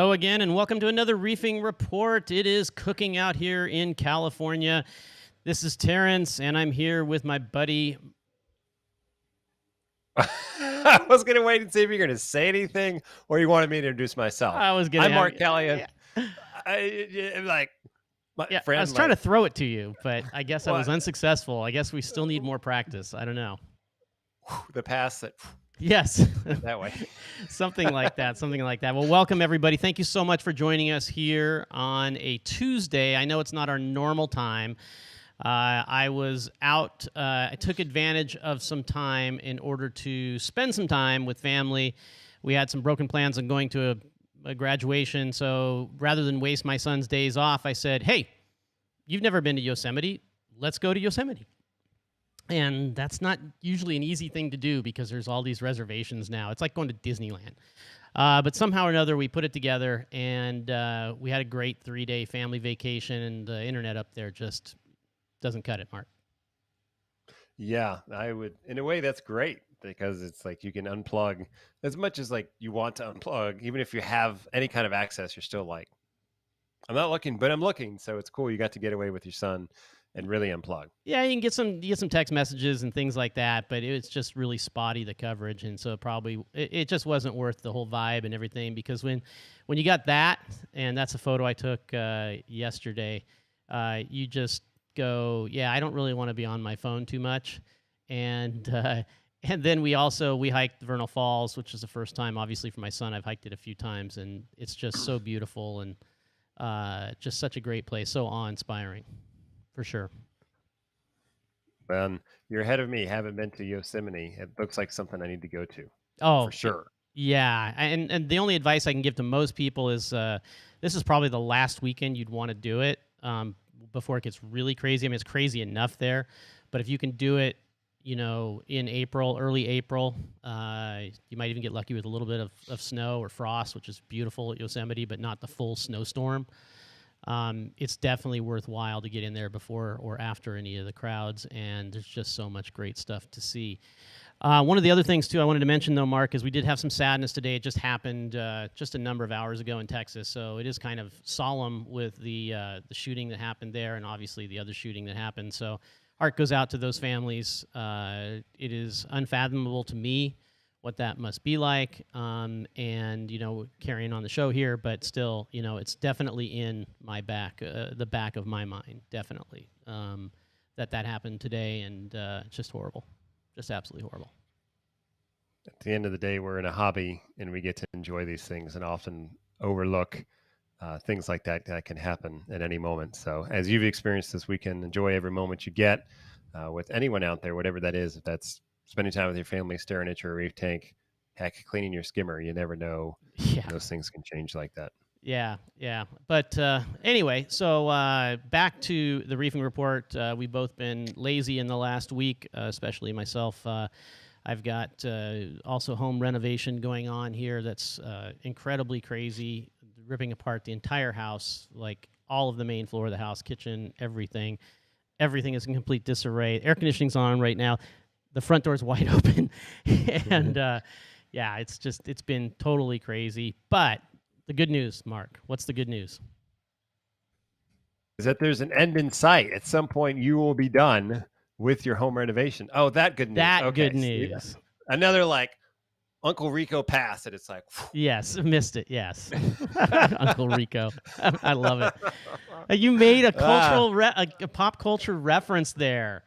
Hello again, and welcome to another Reefing Report. It is cooking out here in California. This is Terrence, and I'm here with my buddy. I was going to wait and see if you're going to say anything or you wanted me to introduce myself. I was gonna I'm have, Mark Callahan. yeah, Like my yeah. I friend, was trying to like, throw it to you, but I guess I was what? unsuccessful. I guess we still need more practice. I don't know. The past that Yes, that way. something like that. Something like that. Well, welcome everybody. Thank you so much for joining us here on a Tuesday. I know it's not our normal time. I was out. I took advantage of some time in order to spend some time with family. We had some broken plans on going to a graduation. So rather than waste my son's days off, I said, hey, you've never been to Yosemite. Let's go to Yosemite. And that's not usually an easy thing to do because there's all these reservations now. It's like going to Disneyland. But somehow or another, we put it together, and we had a great 3-day family vacation, and the internet up there just doesn't cut it, Mark. Yeah, I would. In a way, that's great because it's like you can unplug as much as like you want to unplug. Even if you have any kind of access, you're still like, I'm not looking, but I'm looking. So it's cool. You got to get away with your son and really unplug. Yeah, you can get some text messages and things like that, but it's just really spotty, the coverage, and so it just wasn't worth the whole vibe and everything, because when you got that, and that's a photo I took yesterday, you just go, yeah, I don't really want to be on my phone too much, and then we hiked Vernal Falls, which is the first time, obviously, for my son. I've hiked it a few times, and it's just so beautiful and just such a great place, so awe-inspiring. For sure. You're ahead of me. Haven't been to Yosemite. It looks like something I need to go to for Oh, sure. yeah. And the only advice I can give to most people is this is probably the last weekend you'd want to do it before it gets really crazy. I mean, it's crazy enough there, but if you can do it, in April, early April, you might even get lucky with a little bit of snow or frost, which is beautiful at Yosemite, but not the full snowstorm. It's definitely worthwhile to get in there before or after any of the crowds, and there's just so much great stuff to see. One of the other things, too, I wanted to mention, though, Mark, is we did have some sadness today. It just happened just a number of hours ago in Texas, so it is kind of solemn with the shooting that happened there, and obviously the other shooting that happened. So heart goes out to those families. It is unfathomable to me what that must be like, and carrying on the show here, but still, it's definitely in my the back of my mind, definitely, that happened today, and it's just horrible, just absolutely horrible. At the end of the day, we're in a hobby and we get to enjoy these things and often overlook things like that can happen at any moment. So as you've experienced this weekend, enjoy every moment you get with anyone out there, whatever that is. If that's spending time with your family, staring at your reef tank, heck, cleaning your skimmer, you never know. Yeah. Those things can change like that. Yeah. But anyway, so back to the Reefing Report. We've both been lazy in the last week, especially myself. I've got also home renovation going on here that's incredibly crazy, ripping apart the entire house, like all of the main floor of the house, kitchen, everything. Everything is in complete disarray. Air conditioning's on right now. The front door is wide open. And it's been totally crazy. But the good news, Mark, what's the good news? Is that there's an end in sight. At some point, you will be done with your home renovation. Oh, that good news. That Okay. good news. Another like Uncle Rico pass it. It's like, yes, missed it. Yes. Uncle Rico. I love it. You made a cultural, a pop culture reference there.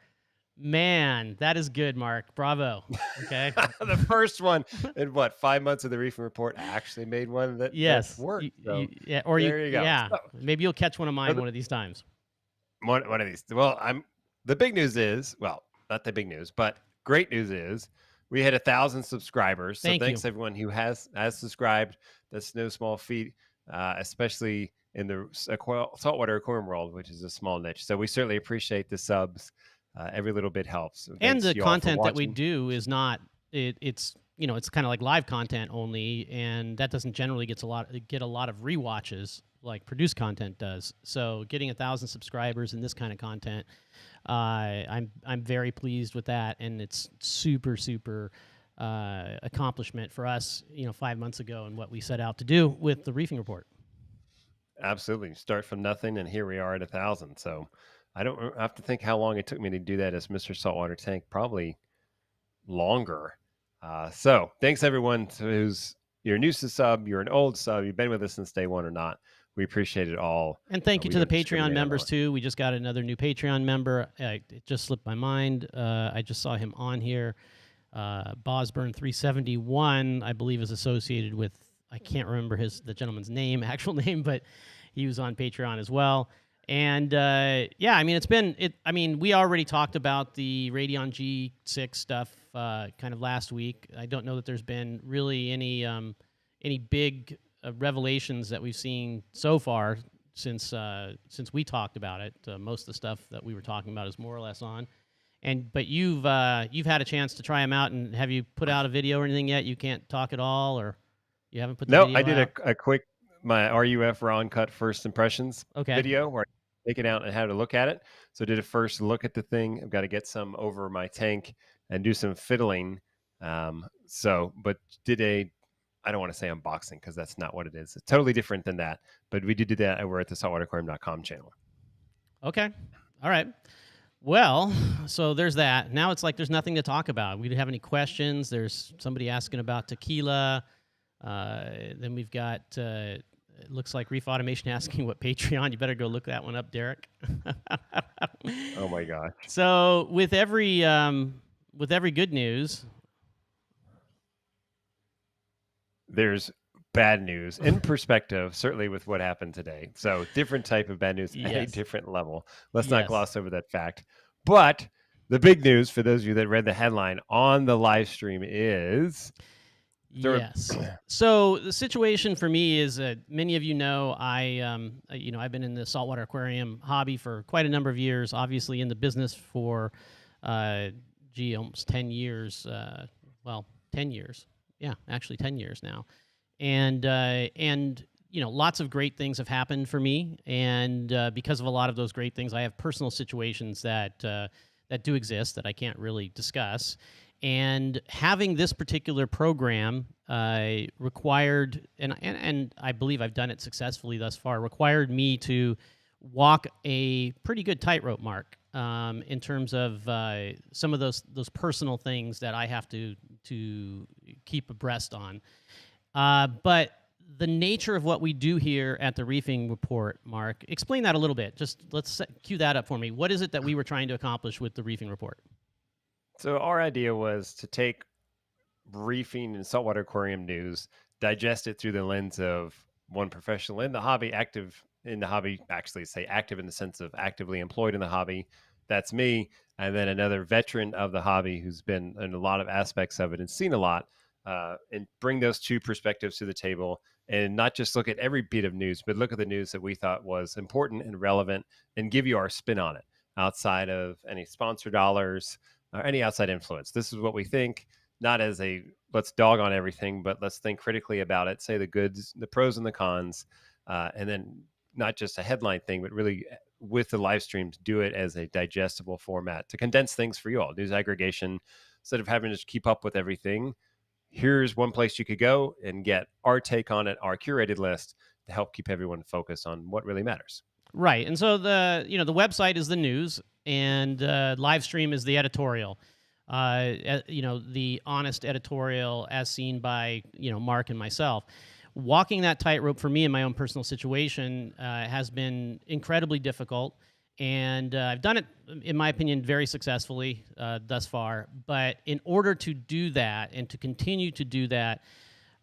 Man, that is good, Mark. Bravo. Okay. The first one in 5 months of the Reefing Report actually made one that worked. So you go. Yeah. So, maybe you'll catch one of mine one of these times. One of these. Well, the big news is, well, not the big news, but great news is we had 1,000 subscribers. So thanks everyone who has subscribed. That's no small feat, especially in the saltwater aquarium world, which is a small niche. So we certainly appreciate the subs. Every little bit helps. And the content that we do is not it's kind of like live content only, and that doesn't generally get a lot of rewatches like produced content does. So getting 1,000 subscribers in this kind of content, I'm very pleased with that, and it's super accomplishment for us, 5 months ago, and what we set out to do with the Reefing Report. Absolutely. Start from nothing, and here we are at 1,000. So I don't have to think how long it took me to do that as Mr. Saltwater Tank. Probably longer. So thanks everyone who's you're new to sub, you're an old sub, you've been with us since day one or not. We appreciate it all. And thank you to the Patreon members too. We just got another new Patreon member. It just slipped my mind. I just saw him on here. Bosburn 371, I believe, is associated with, I can't remember the gentleman's name, actual name, but he was on Patreon as well. And yeah, I mean, we already talked about the Radeon G6 stuff kind of last week. I don't know that there's been really any big revelations that we've seen so far since we talked about it. Most of the stuff that we were talking about is more or less on. But you've had a chance to try them out, and have you put out a video or anything yet? You can't talk at all, or you haven't put the video out? No, I did a quick my RUF raw uncut first impressions video where I take it out and had a look at it. So I did a first look at the thing. I've got to get some over my tank and do some fiddling. But did I don't want to say unboxing because that's not what it is. It's totally different than that. But we did do that over at the saltwateraquarium.com channel. Okay. All right. Well, so there's that. Now it's like there's nothing to talk about. We didn't have any questions. There's somebody asking about tequila. Then we've got, it looks like Reef Automation asking what Patreon. You better go look that one up, Derek. Oh, my gosh. So with every good news, there's bad news in perspective, certainly with what happened today. So different type of bad news at a different level. Let's not gloss over that fact. But the big news for those of you that read the headline on the live stream is... Yes. So the situation for me is, many of you know, I've been in the saltwater aquarium hobby for quite a number of years, obviously in the business for, almost 10 years. 10 years. Yeah, actually 10 years now. And lots of great things have happened for me. And because of a lot of those great things, I have personal situations that do exist that I can't really discuss. And having this particular program required, and I believe I've done it successfully thus far, required me to walk a pretty good tightrope mark in terms of some of those personal things that I have to keep abreast on. But the nature of what we do here at the Reefing Report, Mark, explain that a little bit. Just let's cue that up for me. What is it that we were trying to accomplish with the Reefing Report? So our idea was to take reefing and saltwater aquarium news, digest it through the lens of one professional in the hobby, active in the hobby, actually say active in the sense of actively employed in the hobby. That's me. And then another veteran of the hobby who's been in a lot of aspects of it and seen a lot, and bring those two perspectives to the table and not just look at every bit of news, but look at the news that we thought was important and relevant and give you our spin on it outside of any sponsor dollars or any outside influence. This is what we think, not as a let's dog on everything, but let's think critically about it, say the goods, the pros and the cons, and then not just a headline thing, but really with the live stream to do it as a digestible format to condense things for you all. News aggregation, instead of having to keep up with everything, here's one place you could go and get our take on it, our curated list to help keep everyone focused on what really matters. Right. And so the website is the news, and live stream is the editorial. The honest editorial as seen by, Mark and myself. Walking that tightrope for me in my own personal situation has been incredibly difficult, and I've done it, in my opinion, very successfully thus far. But in order to do that and to continue to do that,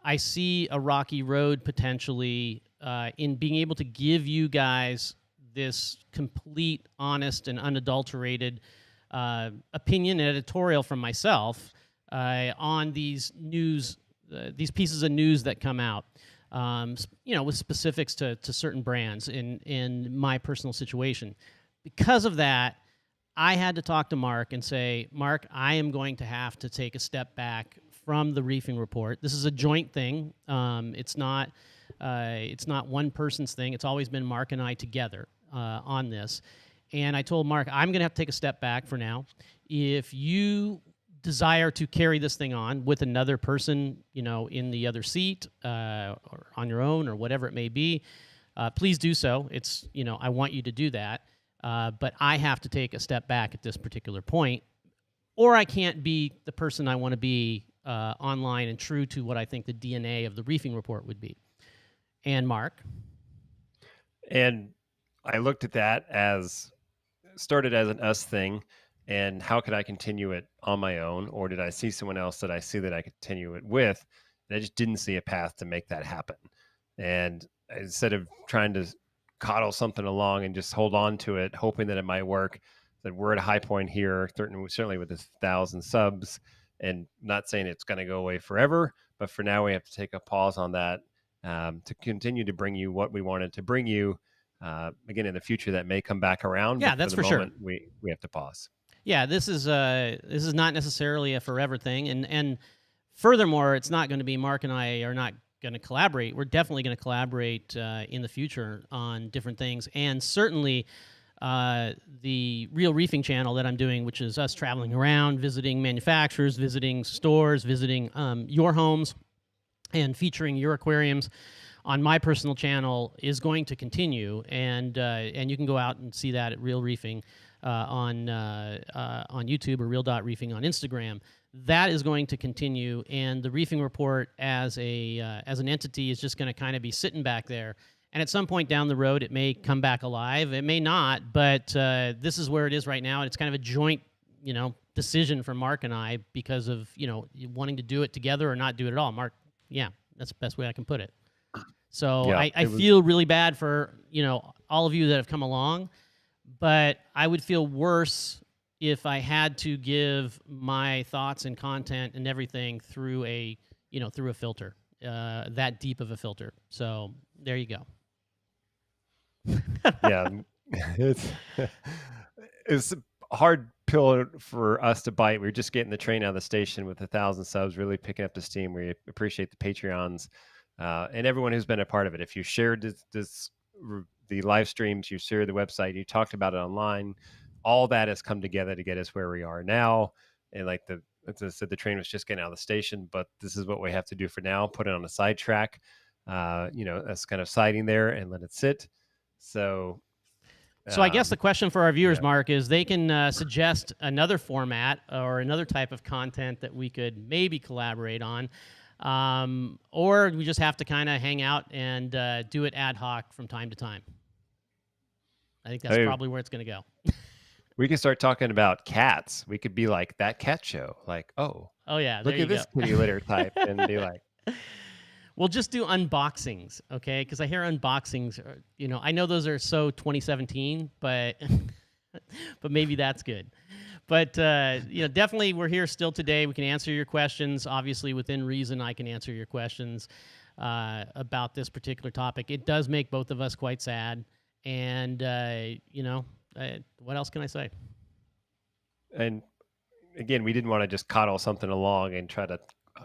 I see a rocky road potentially in being able to give you guys this complete, honest, and unadulterated opinion and editorial from myself on these news, these pieces of news that come out, with specifics to certain brands in my personal situation. Because of that, I had to talk to Mark and say, Mark, I am going to have to take a step back from the Reefing Report. This is a joint thing. It's not one person's thing. It's always been Mark and I together on this. And I told Mark, I'm going to have to take a step back for now. If you desire to carry this thing on with another person, in the other seat, or on your own, or whatever it may be, please do so. It's, I want you to do that. But I have to take a step back at this particular point, or I can't be the person I want to be online and true to what I think the DNA of the Reefing Report would be. And Mark? And I looked at that started as an us thing, and how could I continue it on my own, or did I see someone else that I see that I could continue it with? And I just didn't see a path to make that happen. And instead of trying to coddle something along and just hold on to it, hoping that it might work, that we're at a high point here, certainly with 1,000 subs, and not saying it's going to go away forever, but for now we have to take a pause on that, to continue to bring you what we wanted to bring you. Again, in the future, that may come back around. Yeah, but that's for the moment, sure. We have to pause. Yeah, this is not necessarily a forever thing, and furthermore, it's not going to be Mark and I are not going to collaborate. We're definitely going to collaborate in the future on different things, and certainly the Real Reefing channel that I'm doing, which is us traveling around, visiting manufacturers, visiting stores, visiting your homes, and featuring your aquariums on my personal channel, is going to continue, and you can go out and see that at Real Reefing on YouTube, or Real.Reefing on Instagram. That is going to continue, and the Reefing Report as an entity is just going to kind of be sitting back there. And at some point down the road, it may come back alive. It may not, but this is where it is right now. And it's kind of a joint, decision for Mark and I, because of, wanting to do it together or not do it at all. Mark, yeah, that's the best way I can put it. So yeah, I feel really bad for, all of you that have come along, but I would feel worse if I had to give my thoughts and content and everything through a filter, that deep of a filter. So there you go. Yeah, it's a hard pill for us to bite. We were just getting the train out of the station with 1,000 subs, really picking up the steam. We appreciate the Patreons and everyone who's been a part of it. If you shared the live streams, you shared the website, you talked about it online, all that has come together to get us where we are now. And as I said, the train was just getting out of the station, but this is what we have to do for now. Put it on a side track, as kind of siding there, and let it sit. So I guess the question for our viewers, yeah, Mark, is they can suggest another format or another type of content that we could maybe collaborate on, or we just have to kind of hang out and do it ad hoc from time to time. I think that's probably where it's going to go. We can start talking about cats. We could be like that cat show, like, oh yeah, look at this kitty litter type, and be like. We'll just do unboxings, okay? Because I hear unboxings, I know those are so 2017, but but maybe that's good. But, definitely we're here still today. We can answer your questions. Obviously, within reason, I can answer your questions about this particular topic. It does make both of us quite sad. And, what else can I say? And, again, we didn't want to just coddle something along and try to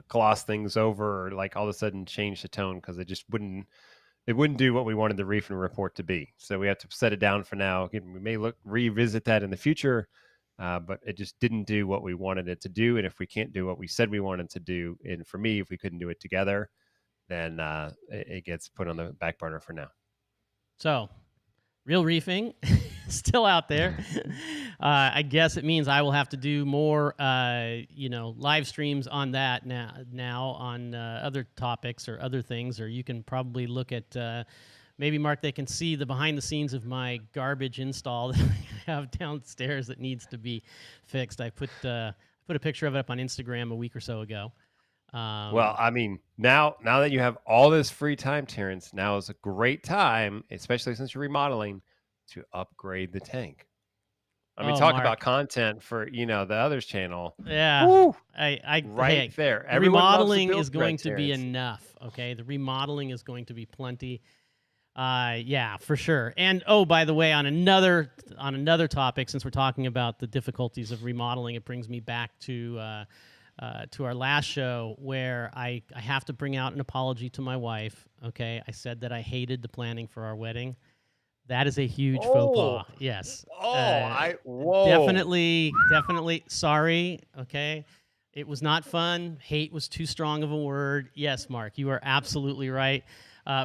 gloss things over, or like all of a sudden change the tone, because it wouldn't do what we wanted the Reefing Report to be. So we have to set it down for now. Again, we may revisit that in the future, but it just didn't do what we wanted it to do. And if we can't do what we said we wanted to do, and for me, if we couldn't do it together, then it gets put on the back burner for now. So Real Reefing still out there. I guess it means I will have to do more, live streams on that now on other topics or other things. Or you can probably look at, maybe, Mark, they can see the behind the scenes of my garbage install that I have downstairs that needs to be fixed. I put a picture of it up on Instagram a week or so ago. Well, I mean, now that you have all this free time, Terrence, now is a great time, especially since you're remodeling, to upgrade the tank. I mean, talk about content for, the others channel. Yeah. Woo! Right there. The remodeling is going to be enough. Okay. The remodeling is going to be plenty. Yeah, for sure. And by the way, on another topic, since we're talking about the difficulties of remodeling, it brings me back to our last show, where I have to bring out an apology to my wife. Okay. I said that I hated the planning for our wedding. That is a huge faux pas. Yes. Whoa. Definitely sorry. Okay. It was not fun. Hate was too strong of a word. Yes, Mark, you are absolutely right.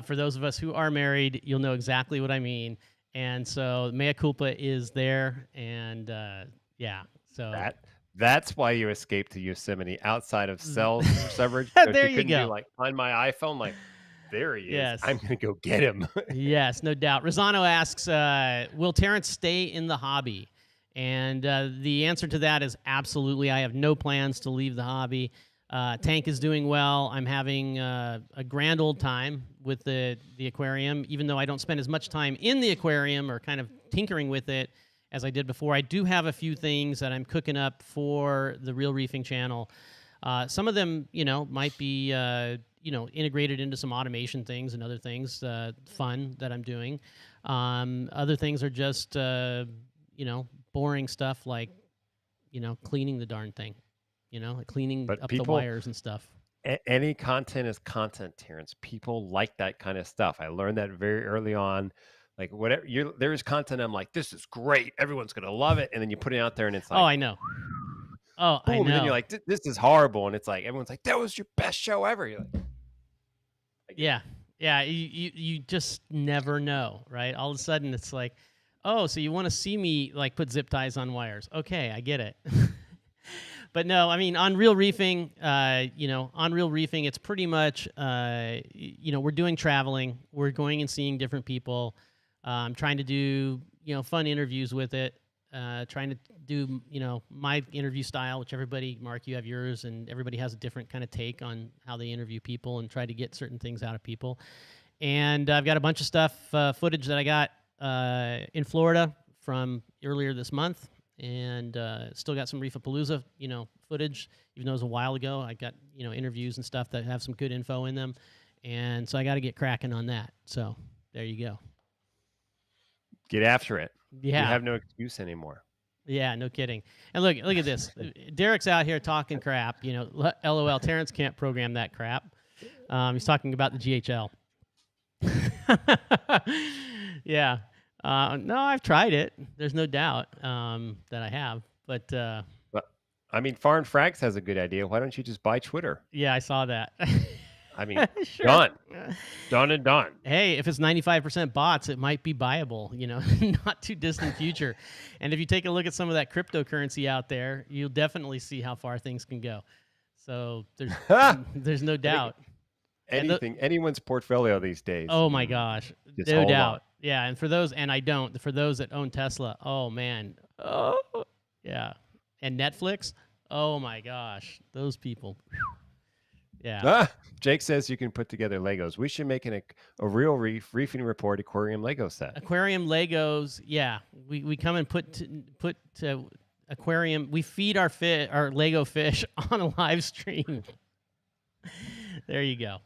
For those of us who are married, you'll know exactly what I mean. And so mea culpa is there. And yeah, so That's why you escaped to Yosemite outside of cell coverage, because there you you couldn't be go. like on my iPhone, like, there he is. I'm Yes. gonna go get him. Yes, no doubt. Rosano asks, will Terrence stay in the hobby? And the answer to that is absolutely. I have no plans to leave the hobby. Tank is doing well. I'm having a grand old time with the aquarium, even though I don't spend as much time in the aquarium or kind of tinkering with it as I did before. I do have a few things that I'm cooking up for the Real Reefing channel. Some of them, might be, integrated into some automation things and other things fun that I'm doing. Other things are just, boring stuff like, cleaning the darn thing, like cleaning But up the wires and stuff. Any content is content, Terrence. People like that kind of stuff. I learned that very early on. Like whatever there's content, I'm like, this is great. Everyone's gonna love it, and then you put it out there, and it's like, Oh, I know. Oh, boom, I and then you're know. like, this is horrible, and it's like everyone's like, that was your best show ever. You're like, Yeah. Yeah. You just never know, right? All of a sudden it's like, oh, so you want to see me like put zip ties on wires. Okay, I get it. But no, I mean, on Real Reefing, it's pretty much, we're doing traveling. We're going and seeing different people. I'm trying to do, fun interviews with it. Trying to do, my interview style, which everybody, Mark, you have yours, and everybody has a different kind of take on how they interview people and try to get certain things out of people. And I've got a bunch of stuff, footage that I got in Florida from earlier this month, and still got some Reefapalooza, footage, even though it was a while ago. I got, interviews and stuff that have some good info in them, and so I got to get cracking on that. So there you go. get after it. Yeah. You have no excuse anymore. Yeah, no kidding. And look at this. Derek's out here talking crap. LOL. Terrence can't program that crap. He's talking about the GHL. Yeah. No, I've tried it. There's no doubt that I have. But I mean, Foreign Frags has a good idea. Why don't you just buy Twitter? yeah, I saw that. I mean, done and done. Hey, if it's 95% bots, it might be viable, not too distant future. And if you take a look at some of that cryptocurrency out there, you'll definitely see how far things can go. So there's no doubt. Anyone's portfolio these days. Oh my gosh, no doubt. On. Yeah, and for those that own Tesla, oh man, oh yeah, and Netflix, oh my gosh, those people. Yeah. Jake says you can put together Legos. We should make a real reefing report aquarium Lego set. Aquarium Legos, yeah. We come and put aquarium. We feed our Lego fish on a live stream. There you go.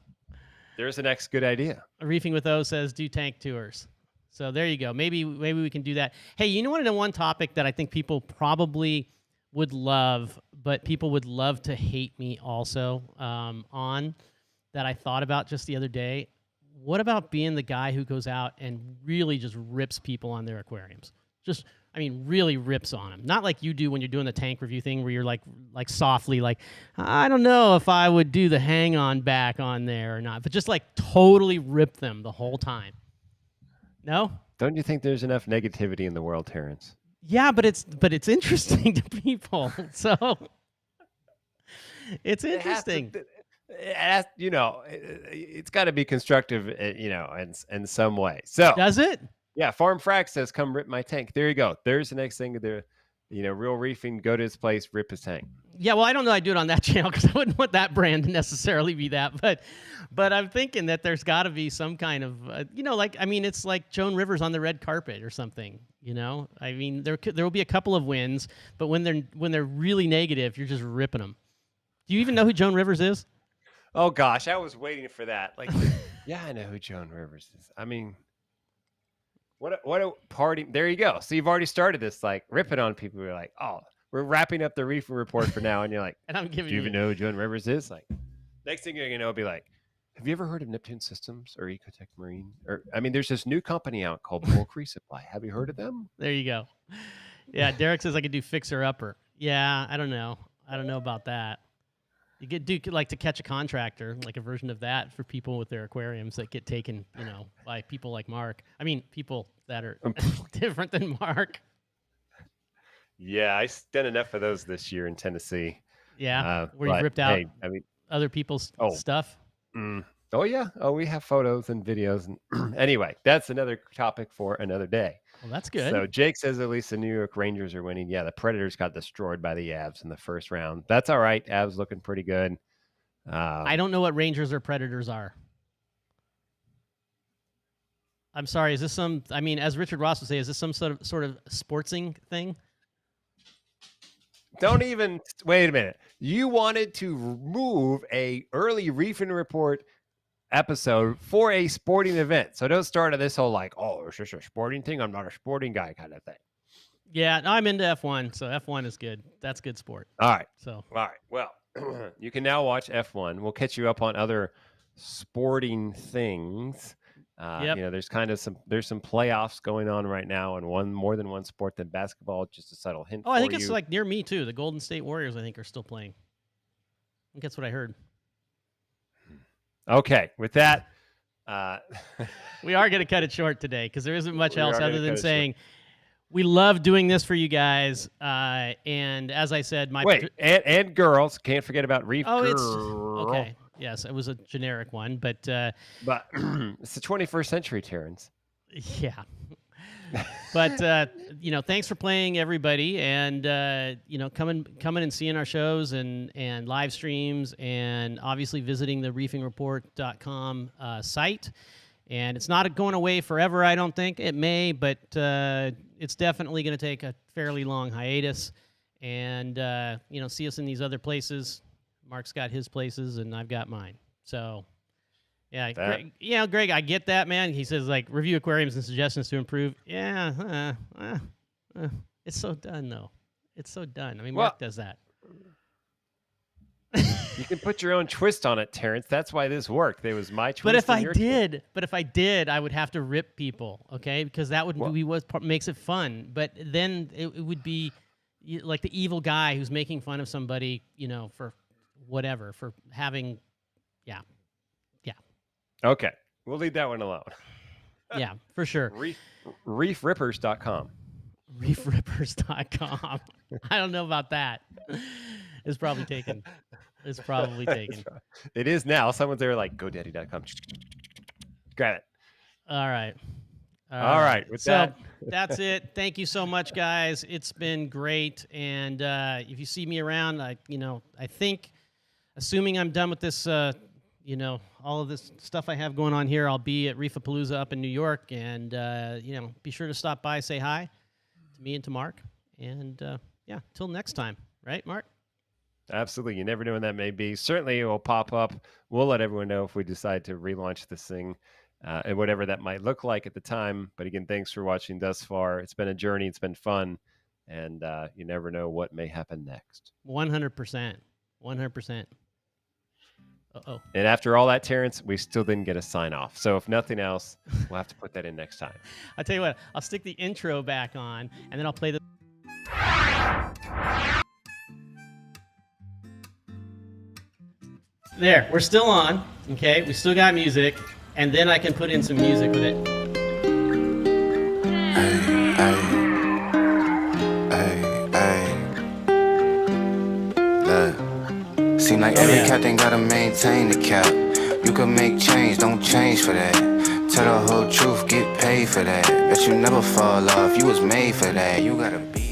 There's the next good idea. Reefing with O says do tank tours. So there you go. Maybe we can do that. Hey, you know one topic that I think people probably would love, but people would love to hate me also on, that I thought about just the other day. What about being the guy who goes out and really just rips people on their aquariums? Really rips on them. Not like you do when you're doing the tank review thing where you're like softly like, I don't know if I would do the hang on back on there or not, but just like totally rip them the whole time. No? Don't you think there's enough negativity in the world, Terrence? Yeah, but it's interesting to people. So it's interesting. It's got to be constructive, in some way. So does it? Yeah, Farm Frack says, "Come rip my tank." There you go. There's the next thing. There, Real Reefing. Go to his place, rip his tank. Yeah, well, I don't know. I do it on that channel because I wouldn't want that brand to necessarily be that. But I'm thinking that there's got to be some kind of, it's like Joan Rivers on the red carpet or something. There will be a couple of wins, but when they're really negative, you're just ripping them. Do you even know who Joan Rivers is? Oh gosh, I was waiting for that. Yeah, I know who Joan Rivers is. What a party. There you go. So you've already started this, ripping on people. You're like, oh, we're wrapping up the reefing report for now. And you're like, and I'm giving do you even know who Joan Rivers is? Next thing you're going to know, be like, have you ever heard of Neptune Systems or Ecotech Marine? There's this new company out called Bulk Resupply. Have you heard of them? There you go. Yeah, Derek says I could do Fixer Upper. Yeah, I don't know. I don't know about that. You do like to catch a contractor, like a version of that for people with their aquariums that get taken, by people like Mark. I mean, people that are different than Mark. Yeah, I done enough of those this year in Tennessee. Yeah, where you ripped out other people's stuff. Oh yeah. Oh, we have photos and videos. And anyway, that's another topic for another day. Well, that's good. So Jake says at least the New York Rangers are winning. Yeah, the Predators got destroyed by the Avs in the first round. That's all right. Avs looking pretty good. I don't know what Rangers or Predators are. I'm sorry. Is this some? I mean, as Richard Ross would say, is this some sort of sportsing thing? Don't even wait a minute. You wanted to move a early Reefing Report episode for a sporting event. So don't start at this whole like, oh, is this a sporting thing? I'm not a sporting guy kind of thing. Yeah, I'm into F1, so F1 is good. That's good sport. All right. So all right. Well, you can now watch F1. We'll catch you up on other sporting things. There's some playoffs going on right now, and more than one sport than basketball. Just a subtle hint. Oh, I think it's like near me too. The Golden State Warriors, I think, are still playing. I think that's what I heard. Okay, with that, we are going to cut it short today because there isn't much else other than saying we love doing this for you guys. And as I said, and girls, can't forget about Reef. Oh, it's okay. Yes, it was a generic one, but it's the 21st century, Terrence. Yeah. But thanks for playing, everybody, and coming and seeing our shows and live streams, and obviously visiting the reefingreport.com site. And it's not going away forever, I don't think. It may, but it's definitely going to take a fairly long hiatus. And see us in these other places. Mark's got his places, and I've got mine. So. Yeah, Greg, I get that, man. He says, like, review aquariums and suggestions to improve. Yeah, it's so done, though. It's so done. I mean, Mark does that. You can put your own twist on it, Terrence. That's why this worked. It was my twist. But if I did, I would have to rip people, okay? Because that would be what makes it fun. But then it would be like the evil guy who's making fun of somebody, for whatever, for having, yeah. Okay, we'll leave that one alone. Yeah, for sure. Reefrippers.com. Reefrippers.com. I don't know about that. It's probably taken. It is now. Someone's there like, GoDaddy.com. Grab it. All right. With that. That's it. Thank you so much, guys. It's been great. And if you see me around, I think, assuming I'm done with this, all of this stuff I have going on here, I'll be at Reefapalooza up in New York, and be sure to stop by, say hi to me and to Mark, and till next time, right, Mark? Absolutely. You never know when that may be. Certainly, it will pop up. We'll let everyone know if we decide to relaunch this thing, and whatever that might look like at the time. But again, thanks for watching thus far. It's been a journey. It's been fun, and you never know what may happen next. 100%. 100%. Uh-oh. And after all that, Terrence, we still didn't get a sign off. So if nothing else, we'll have to put that in next time. I'll tell you what, I'll stick the intro back on, and then I'll play the... There, we're still on, okay? We still got music, and then I can put in some music with it. Seem like every captain gotta maintain the cap. You can make change, don't change for that. Tell the whole truth, get paid for that. Bet you never fall off, you was made for that. You gotta be